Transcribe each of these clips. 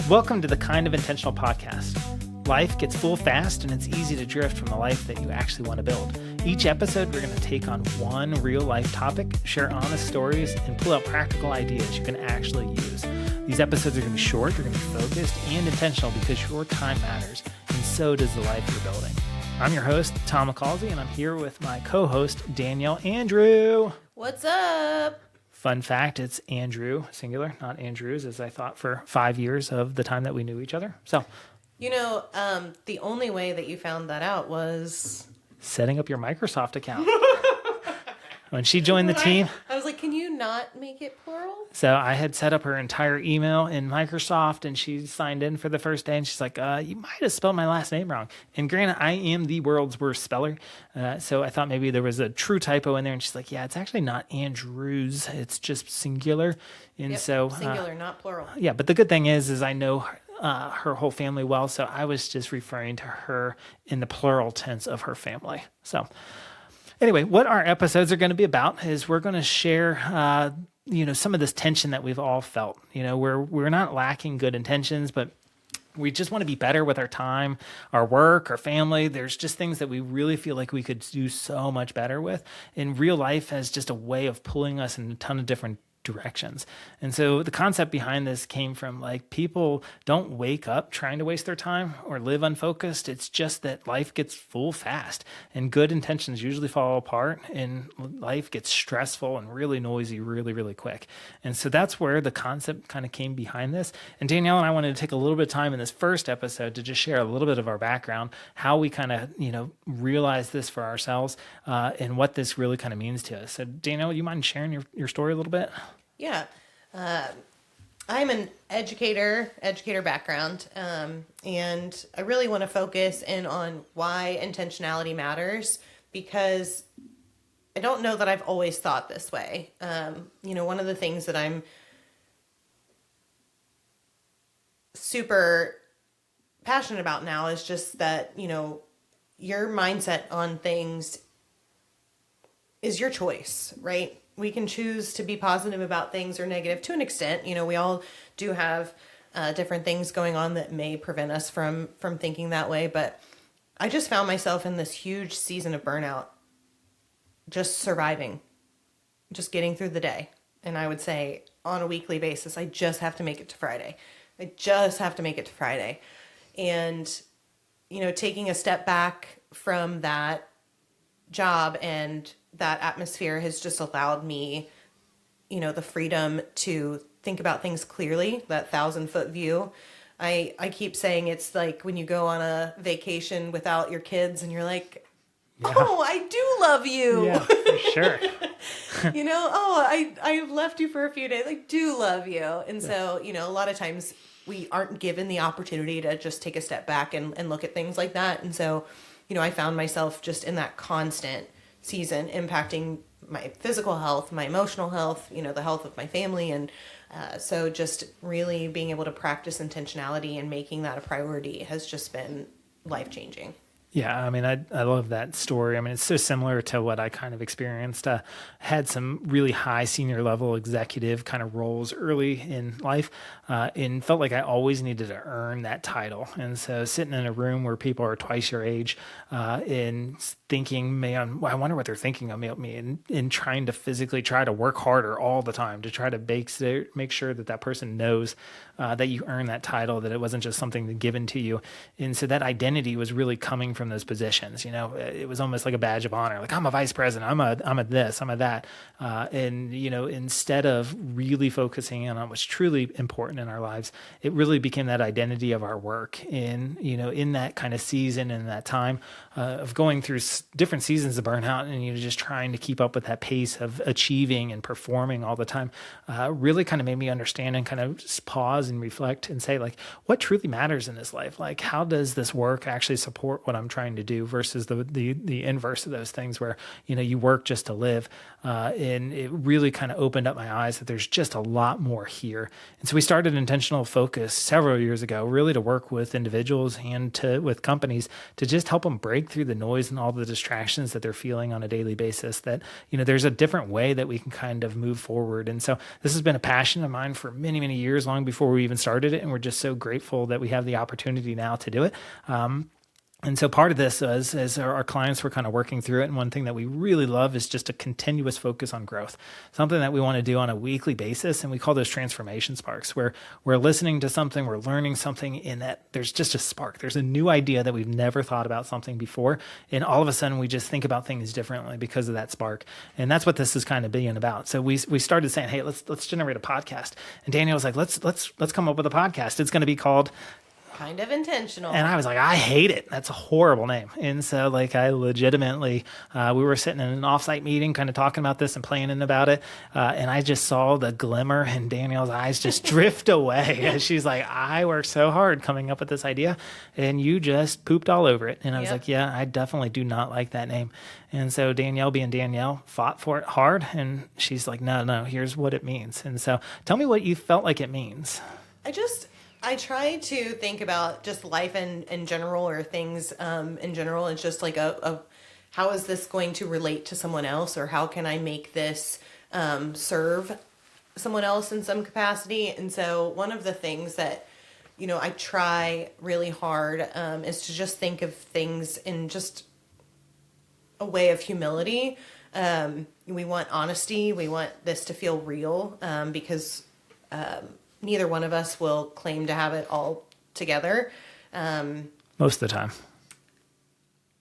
Welcome to the Kind of Intentional podcast. Life gets full fast and it's easy to drift from the life that you actually want to build. Each episode, we're going to take on one real life topic, share honest stories, and pull out practical ideas you can actually use. These episodes are going to be short, they're going to be focused and intentional because your time matters, and so does the life you're building. I'm your host, Tom Licalzi, and I'm here with my co-host, Danielle Andrew. What's up? Fun fact, it's Andrew, singular, not Andrews, as I thought for 5 years of the time that we knew each other. So, you know, the only way that you found that out was setting up your Microsoft account. When she joined the team, I was like, can you not make it plural? So I had set up her entire email in Microsoft, and she signed in for the first day, and she's like, you might have spelled my last name wrong. And granted, I am the world's worst speller, so I thought maybe there was a true typo in there, and she's like, yeah, it's actually not Andrews, it's just singular. And yep, so singular, not plural. Yeah, but the good thing is I know her whole family well, so I was just referring to her in the plural tense of her family. So anyway, what our episodes are going to be about is we're going to share some of this tension that we've all felt. You know, we're not lacking good intentions, but we just want to be better with our time, our work, our family. There's just things that we really feel like we could do so much better with. And real life has just a way of pulling us in a ton of different directions. And so the concept behind this came from like people don't wake up trying to waste their time or live unfocused. It's just that life gets full fast and good intentions usually fall apart and life gets stressful and really noisy really, really quick. And so that's where the concept kind of came behind this. And Danielle and I wanted to take a little bit of time in this first episode to just share a little bit of our background, how we kind of, realize this for ourselves and what this really kind of means to us. So Danielle, you mind sharing your story a little bit? Yeah. I'm an educator background, and I really want to focus in on why intentionality matters because I don't know that I've always thought this way. One of the things that I'm super passionate about now is just that, your mindset on things is your choice, right? We can choose to be positive about things or negative to an extent. We all do have different things going on that may prevent us from thinking that way. But I just found myself in this huge season of burnout, just surviving, just getting through the day. And I would say on a weekly basis, I just have to make it to Friday. And, taking a step back from that job and that atmosphere has just allowed me, the freedom to think about things clearly, that 1,000-foot view. I keep saying it's like when you go on a vacation without your kids and you're like, yeah. Oh, I do love you. Yeah, for sure. I left you for a few days. I do love you. And so, a lot of times we aren't given the opportunity to just take a step back and look at things like that. And so, I found myself just in that constant season impacting my physical health, my emotional health, the health of my family. And so just really being able to practice intentionality and making that a priority has just been life-changing. Yeah, I mean, I love that story. I mean, it's so similar to what I kind of experienced. Had some really high senior level executive kind of roles early in life and felt like I always needed to earn that title. And so sitting in a room where people are twice your age and thinking, man, I wonder what they're thinking of me and trying to physically try to work harder all the time to try to make sure that person knows that you earned that title, that it wasn't just something given to you. And so that identity was really coming from those positions. It was almost like a badge of honor. Like, I'm a vice president, I'm a this, I'm a that. Instead of really focusing on what's truly important in our lives, it really became that identity of our work. And, in that kind of season and that time of going through different seasons of burnout and, just trying to keep up with that pace of achieving and performing all the time, really kind of made me understand and kind of just pause and reflect and say, like, what truly matters in this life? Like, how does this work actually support what I'm trying to do versus the inverse of those things where, you work just to live. And it really kind of opened up my eyes that there's just a lot more here. And so we started Intentional Focus several years ago, really to work with individuals and with companies to just help them break through the noise and all the distractions that they're feeling on a daily basis, that, there's a different way that we can kind of move forward. And so this has been a passion of mine for many, many years, long before we even started it. And we're just so grateful that we have the opportunity now to do it. And so part of this was, as our clients were kind of working through it, and one thing that we really love is just a continuous focus on growth, something that we want to do on a weekly basis. And we call those transformation sparks, where we're listening to something, we're learning something, in that there's just a spark. There's a new idea that we've never thought about something before. And all of a sudden we just think about things differently because of that spark. And that's what this is kind of being about. So we started saying, hey, let's generate a podcast. And Danielle was like, let's come up with a podcast. It's going to be called Kind of Intentional. And I was like, I hate it. That's a horrible name. And so I legitimately, we were sitting in an offsite meeting kind of talking about this and planning about it. And I just saw the glimmer in Danielle's eyes just drift away. And she's like, I worked so hard coming up with this idea and you just pooped all over it. And I was like, yeah, I definitely do not like that name. And so Danielle, being Danielle, fought for it hard. And she's like, no, here's what it means. And so tell me what you felt like it means. I try to think about just life in general, or things in general. It's just like how is this going to relate to someone else, or how can I make this serve someone else in some capacity? And so one of the things that, I try really hard is to just think of things in just a way of humility. We want honesty. We want this to feel real because neither one of us will claim to have it all together. Most of the time.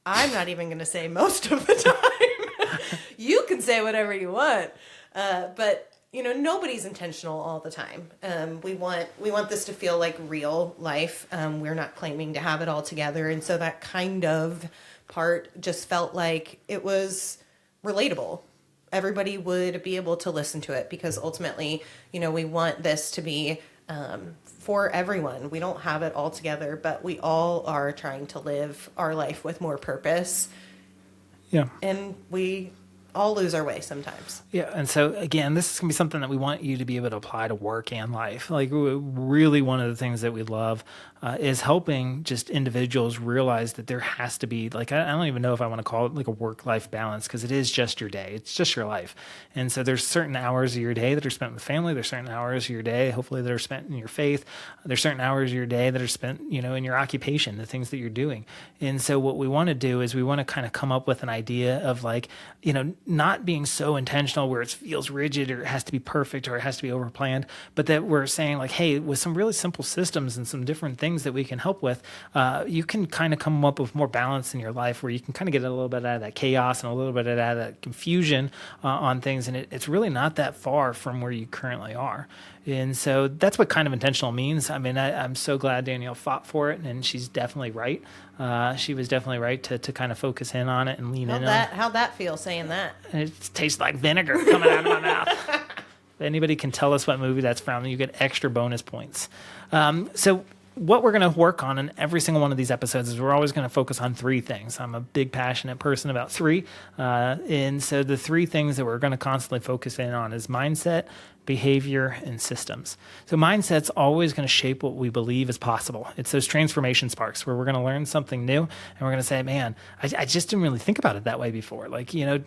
I'm not even going to say most of the time. You can say whatever you want. But, nobody's intentional all the time. We want this to feel like real life. We're not claiming to have it all together. And so that kind of part just felt like it was relatable. Everybody would be able to listen to it because ultimately, we want this to be for everyone. We don't have it all together, but we all are trying to live our life with more purpose. Yeah. And we all lose our way sometimes. Yeah. And so again, this is going to be something that we want you to be able to apply to work and life. Really one of the things that we love is helping just individuals realize that there has to be I don't even know if I want to call it a work-life balance, because it is just your day. It's just your life. And so there's certain hours of your day that are spent with family. There's certain hours of your day, hopefully, that are spent in your faith. There's certain hours of your day that are spent, in your occupation, the things that you're doing. And so what we want to do is we want to kind of come up with an idea of not being so intentional where it feels rigid or it has to be perfect or it has to be overplanned, but that we're saying hey, with some really simple systems and some different things that we can help with, you can kind of come up with more balance in your life, where you can kind of get a little bit out of that chaos and a little bit out of that confusion on things. And it's really not that far from where you currently are. And so that's what kind of intentional means. I mean, I'm so glad Danielle fought for it, and she's definitely right. She was definitely right to kind of focus in on it and lean in on it. How'd that feel saying that? It tastes like vinegar coming out of my mouth. If anybody can tell us what movie that's from, you get extra bonus points. So what we're going to work on in every single one of these episodes is we're always going to focus on three things. I'm a big passionate person about three. And so the three things that we're going to constantly focus in on is mindset, behavior, and systems. So mindset's always going to shape what we believe is possible. It's those transformation sparks where we're going to learn something new and we're going to say, man, I just didn't really think about it that way before.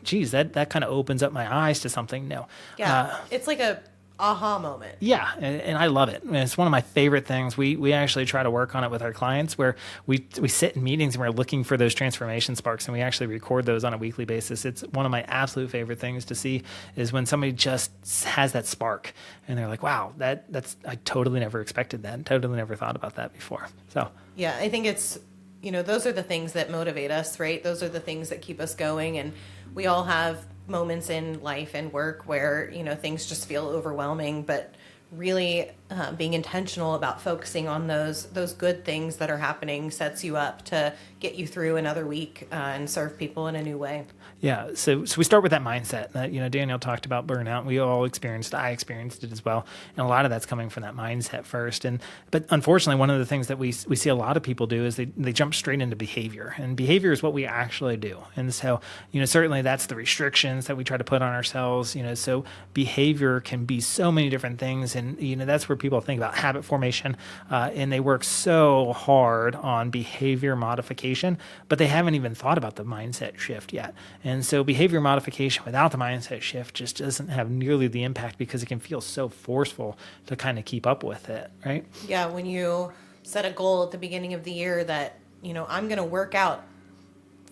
Geez, that kind of opens up my eyes to something new. Yeah, it's like a aha moment. Yeah, and I love it. It's one of my favorite things. We actually try to work on it with our clients, where we sit in meetings and we're looking for those transformation sparks, and we actually record those on a weekly basis. It's one of my absolute favorite things to see is when somebody just has that spark and they're like, wow, that's I totally never expected that. Totally never thought about that before. So yeah, I think it's, those are the things that motivate us, right? Those are the things that keep us going. And we all have moments in life and work where, things just feel overwhelming, but really being intentional about focusing on those good things that are happening sets you up to get you through another week and serve people in a new way. Yeah. So we start with that mindset that, Danielle talked about burnout. We all experienced, I experienced it as well. And a lot of that's coming from that mindset first. But unfortunately, one of the things that we see a lot of people do is they jump straight into behavior, and behavior is what we actually do. And so, certainly that's the restrictions that we try to put on ourselves, so behavior can be so many different things. And, that's where people think about habit formation, and they work so hard on behavior modification, but they haven't even thought about the mindset shift yet. And so behavior modification without the mindset shift just doesn't have nearly the impact because it can feel so forceful to kind of keep up with it, right? Yeah, when you set a goal at the beginning of the year that, I'm going to work out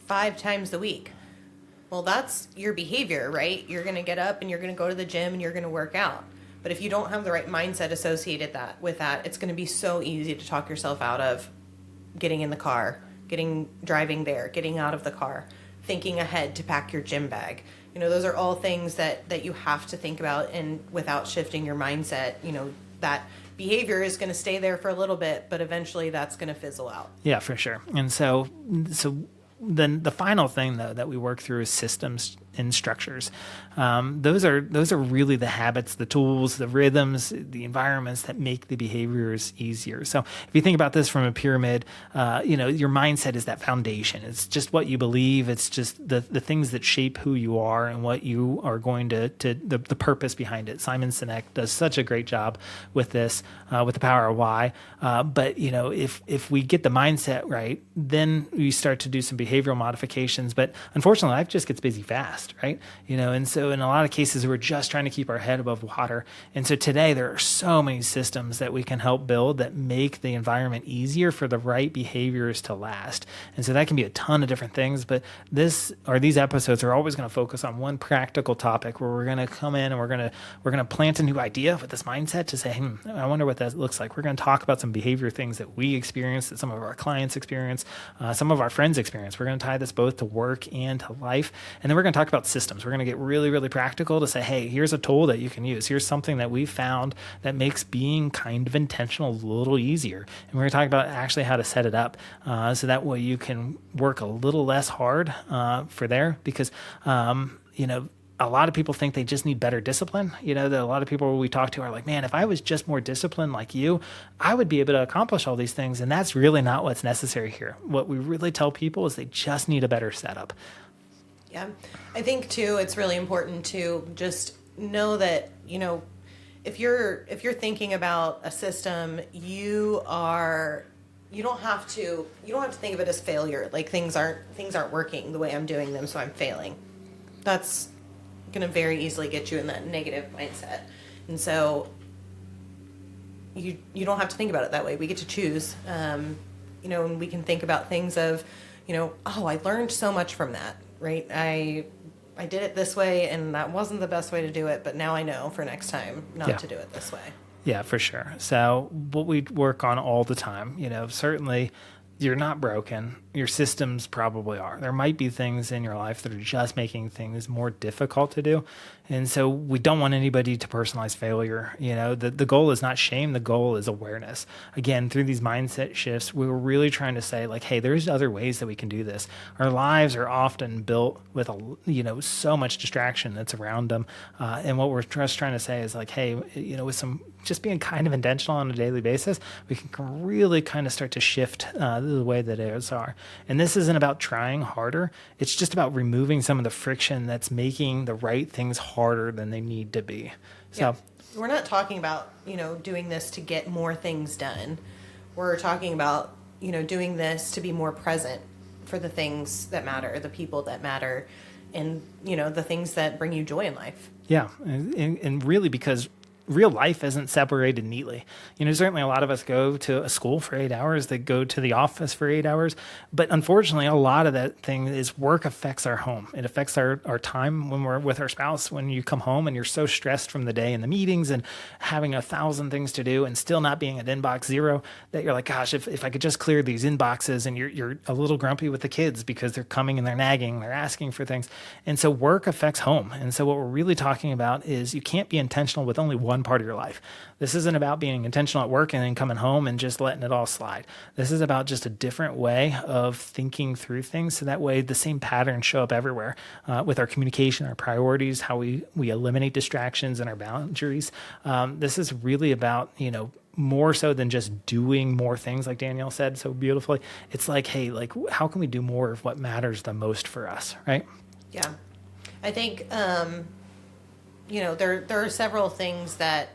5 times a week. Well, that's your behavior, right? You're going to get up and you're going to go to the gym and you're going to work out. But if you don't have the right mindset associated with that, it's going to be so easy to talk yourself out of getting in the car, driving there, getting out of the car, thinking ahead to pack your gym bag. Those are all things that you have to think about, and without shifting your mindset, that behavior is going to stay there for a little bit, but eventually that's going to fizzle out. Yeah, for sure. And so then the final thing though that we work through is systems and structures. Those are really the habits, the tools, the rhythms, the environments that make the behaviors easier. So if you think about this from a pyramid, your mindset is that foundation. It's just what you believe. It's just the things that shape who you are and what you are going to the purpose behind it. Simon Sinek does such a great job with this, with the power of why. But if we get the mindset right, then we start to do some behavioral modifications. But unfortunately, life just gets busy fast. Right. And so in a lot of cases, we're just trying to keep our head above water. And so today there are so many systems that we can help build that make the environment easier for the right behaviors to last. And so that can be a ton of different things, but these episodes are always going to focus on one practical topic where we're going to come in and we're going to plant a new idea with this mindset to say, I wonder what that looks like. We're going to talk about some behavior things that we experience, that some of our clients experience, some of our friends experience. We're going to tie this both to work and to life. And then we're going to talk about systems. We're going to get really, really practical to say, hey, here's a tool that you can use. Here's something that we found that makes being kind of intentional a little easier. And we're going to talk about actually how to set it up so that way you can work a little less hard for there because, a lot of people think they just need better discipline. That a lot of people we talk to are like, man, if I was just more disciplined like you, I would be able to accomplish all these things. And that's really not what's necessary here. What we really tell people is they just need a better setup. Yeah. I think too, it's really important to just know that, if you're thinking about a system, you don't have to think of it as failure. Like things aren't working the way I'm doing them, so I'm failing. That's going to very easily get you in that negative mindset. And so you don't have to think about it that way. We get to choose, and we can think about things of, I learned so much from that, right? I did it this way and that wasn't the best way to do it, but now I know for next time not to do it this way. Yeah, for sure. So what we work on all the time, certainly you're not broken. Your systems probably are. There might be things in your life that are just making things more difficult to do. And so we don't want anybody to personalize failure. The goal is not shame. The goal is awareness. Again, through these mindset shifts, we were really trying to say like, hey, there's other ways that we can do this. Our lives are often built with, so much distraction that's around them. And what we're just trying to say is like, hey, with some just being kind of intentional on a daily basis, we can really kind of start to shift the way that ours are. And this isn't about trying harder. It's just about removing some of the friction that's making the right things harder than they need to be. So we're not talking about, doing this to get more things done. We're talking about, doing this to be more present for the things that matter, the people that matter, and, the things that bring you joy in life. Yeah. And really because real life isn't separated neatly. Certainly a lot of us go to a school for 8 hours, they go to the office for 8 hours, but unfortunately a lot of that thing is work affects our home. It affects our time when we're with our spouse, when you come home and you're so stressed from the day and the meetings and having 1,000 things to do and still not being at inbox zero that you're like, gosh, if I could just clear these inboxes, and you're a little grumpy with the kids because they're coming and they're nagging, they're asking for things. And so work affects home. And so what we're really talking about is you can't be intentional with only one one part of your life. This isn't about being intentional at work and then coming home and just letting it all slide. This is about just a different way of thinking through things. So that way the same patterns show up everywhere with our communication, our priorities, how we eliminate distractions and our boundaries. This is really about, more so than just doing more things, like Danielle said so beautifully. It's like, hey, like, how can we do more of what matters the most for us, right? Yeah. I think, there are several things that,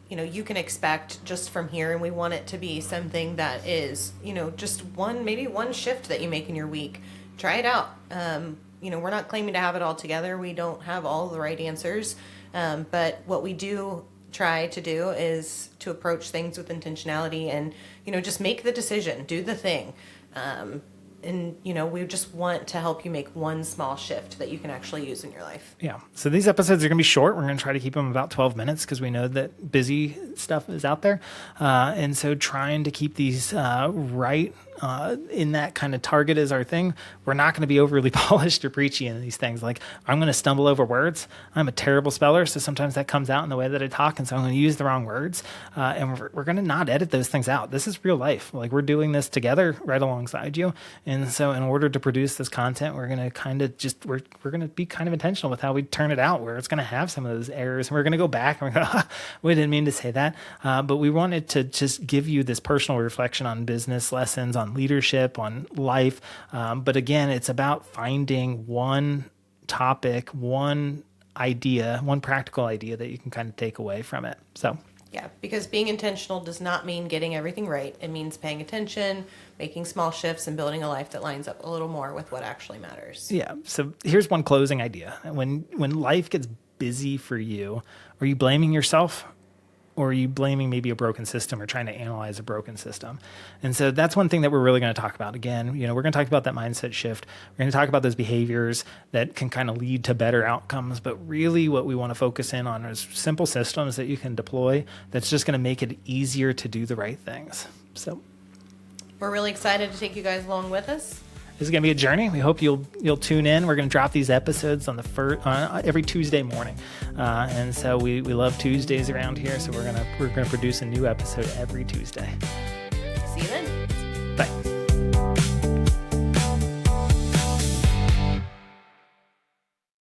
you can expect just from here, and we want it to be something that is, just maybe one shift that you make in your week. Try it out. We're not claiming to have it all together. We don't have all the right answers. But what we do try to do is to approach things with intentionality and, just make the decision, do the thing. We just want to help you make one small shift that you can actually use in your life. Yeah. So these episodes are going to be short. We're going to try to keep them about 12 minutes because we know that busy stuff is out there. And so trying to keep these right in that kind of target is our thing. We're not going to be overly polished or preachy in these things. Like, I'm going to stumble over words. I'm a terrible speller, so sometimes that comes out in the way that I talk, and so I'm going to use the wrong words. And we're going to not edit those things out. This is real life. Like, we're doing this together right alongside you. And so in order to produce this content, we're going to kind of we're going to be kind of intentional with how we turn it out, where it's going to have some of those errors. And we're going to go back and we're going to, we didn't mean to say that. But we wanted to just give you this personal reflection on business lessons, on leadership, on life. But again, it's about finding one topic, one idea, one practical idea that you can kind of take away from it. So, yeah, because being intentional does not mean getting everything right. It means paying attention, making small shifts, and building a life that lines up a little more with what actually matters. Yeah. So here's one closing idea. When life gets busy for you, are you blaming yourself? Or are you blaming maybe a broken system or trying to analyze a broken system? And so that's one thing that we're really going to talk about. Again, we're going to talk about that mindset shift. We're going to talk about those behaviors that can kind of lead to better outcomes. But really what we want to focus in on is simple systems that you can deploy that's just going to make it easier to do the right things. So we're really excited to take you guys along with us. This is going to be a journey. We hope you'll tune in. We're going to drop these episodes on every Tuesday morning, and so we love Tuesdays around here. So we're gonna produce a new episode every Tuesday. See you then.